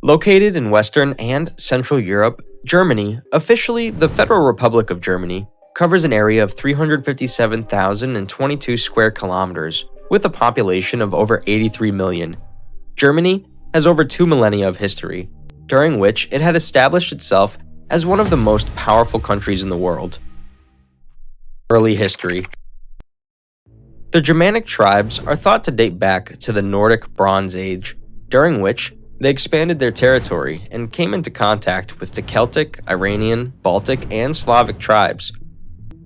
Located in Western and Central Europe, Germany, officially the Federal Republic of Germany, covers an area of 357,022 square kilometers, with a population of over 83 million. Germany has over 2 millennia of history, during which it had established itself as one of the most powerful countries in the world. Early history. The Germanic tribes are thought to date back to the Nordic Bronze Age, during which they expanded their territory and came into contact with the Celtic, Iranian, Baltic, and Slavic tribes.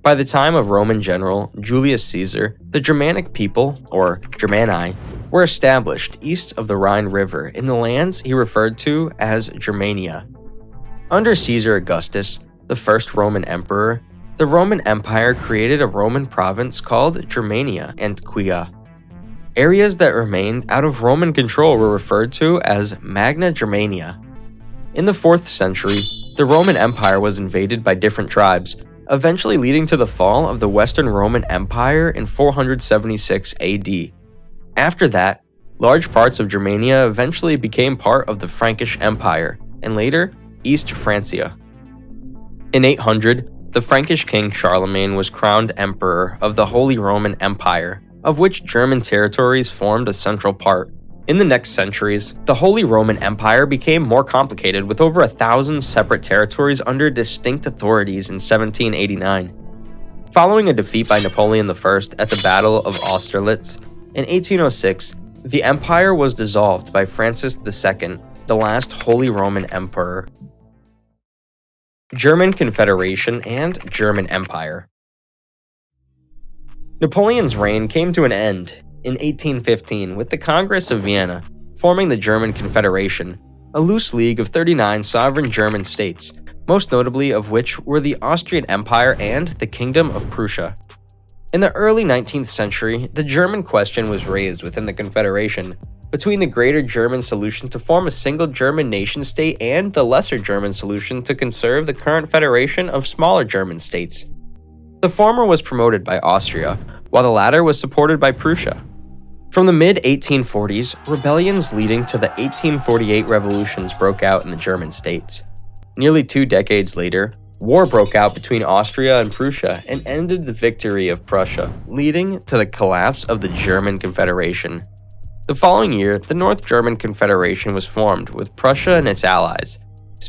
By the time of Roman general Julius Caesar, the Germanic people, or Germani, were established east of the Rhine River in the lands he referred to as Germania. Under Caesar Augustus, the first Roman emperor, the Roman Empire created a Roman province called Germania Antiqua. Areas that remained out of Roman control were referred to as Magna Germania. In the 4th century, the Roman Empire was invaded by different tribes, eventually leading to the fall of the Western Roman Empire in 476 AD. After that, large parts of Germania eventually became part of the Frankish Empire, and later, East Francia. In 800, the Frankish king Charlemagne was crowned emperor of the Holy Roman Empire, of which German territories formed a central part. In the next centuries, the Holy Roman Empire became more complicated with over 1,000 separate territories under distinct authorities in 1789. Following a defeat by Napoleon I at the Battle of Austerlitz in 1806, the empire was dissolved by Francis II, the last Holy Roman Emperor. German Confederation and German Empire. Napoleon's reign came to an end in 1815 with the Congress of Vienna, forming the German Confederation, a loose league of 39 sovereign German states, most notably of which were the Austrian Empire and the Kingdom of Prussia. In the early 19th century, the German question was raised within the Confederation between the Greater German solution to form a single German nation-state and the Lesser German solution to conserve the current federation of smaller German states. The former was promoted by Austria, while the latter was supported by Prussia. From the mid-1840s, rebellions leading to the 1848 revolutions broke out in the German states. Nearly 2 decades later, war broke out between Austria and Prussia and ended the victory of Prussia, leading to the collapse of the German Confederation. The following year, the North German Confederation was formed with Prussia and its allies,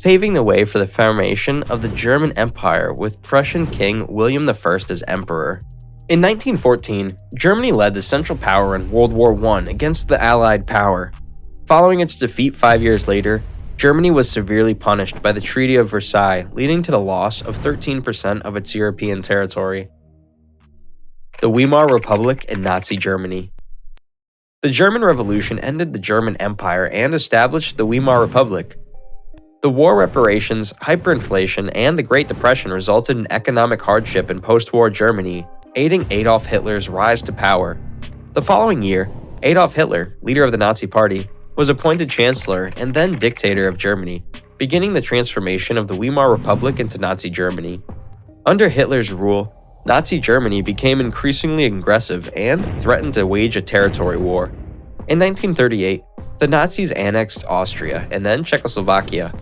paving the way for the formation of the German Empire with Prussian King William I as emperor. In 1914, Germany led the Central Power in World War I against the Allied power. Following its defeat 5 years later, Germany was severely punished by the Treaty of Versailles, leading to the loss of 13% of its European territory. The Weimar Republic and Nazi Germany. The German Revolution ended the German Empire and established the Weimar Republic. The war reparations, hyperinflation, and the Great Depression resulted in economic hardship in post-war Germany, aiding Adolf Hitler's rise to power. The following year, Adolf Hitler, leader of the Nazi Party, was appointed Chancellor and then dictator of Germany, beginning the transformation of the Weimar Republic into Nazi Germany. Under Hitler's rule, Nazi Germany became increasingly aggressive and threatened to wage a territory war. In 1938, the Nazis annexed Austria and then Czechoslovakia.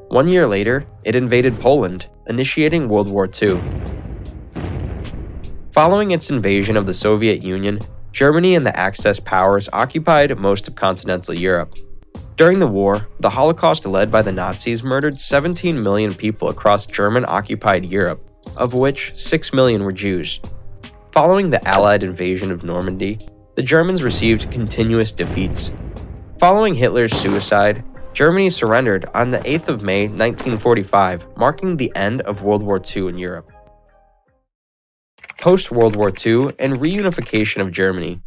1 year later, it invaded Poland, initiating World War II. Following its invasion of the Soviet Union, Germany and the Axis powers occupied most of continental Europe. During the war, the Holocaust led by the Nazis murdered 17 million people across German-occupied Europe, of which 6 million were Jews. Following the Allied invasion of Normandy, the Germans received continuous defeats. Following Hitler's suicide, Germany surrendered on the 8th of May 1945, marking the end of World War II in Europe. Post-World War II and reunification of Germany.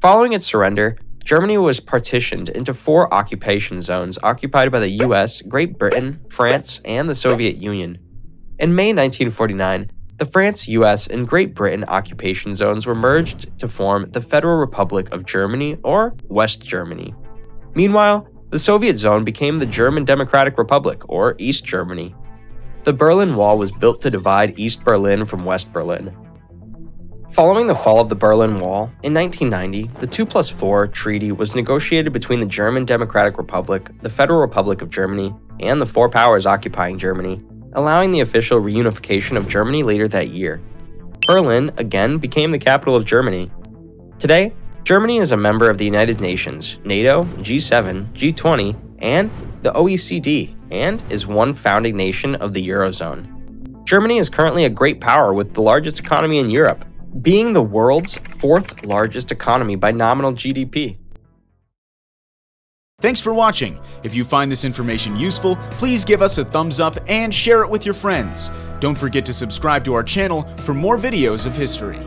Following its surrender, Germany was partitioned into 4 occupation zones occupied by the US, Great Britain, France, and the Soviet Union. In May 1949, the France, US, and Great Britain occupation zones were merged to form the Federal Republic of Germany, or West Germany. Meanwhile, the Soviet zone became the German Democratic Republic, or East Germany. The Berlin Wall was built to divide East Berlin from West Berlin. Following the fall of the Berlin Wall, in 1990, the 2+4 treaty was negotiated between the German Democratic Republic, the Federal Republic of Germany, and the four powers occupying Germany, allowing the official reunification of Germany later that year. Berlin again became the capital of Germany. Today, Germany is a member of the United Nations, NATO, G7, G20, and the OECD, and is one founding nation of the Eurozone. Germany is currently a great power with the largest economy in Europe, being the world's fourth largest economy by nominal GDP. Thanks for watching. If you find this information useful, please give us a thumbs up and share it with your friends. Don't forget to subscribe to our channel for more videos of history.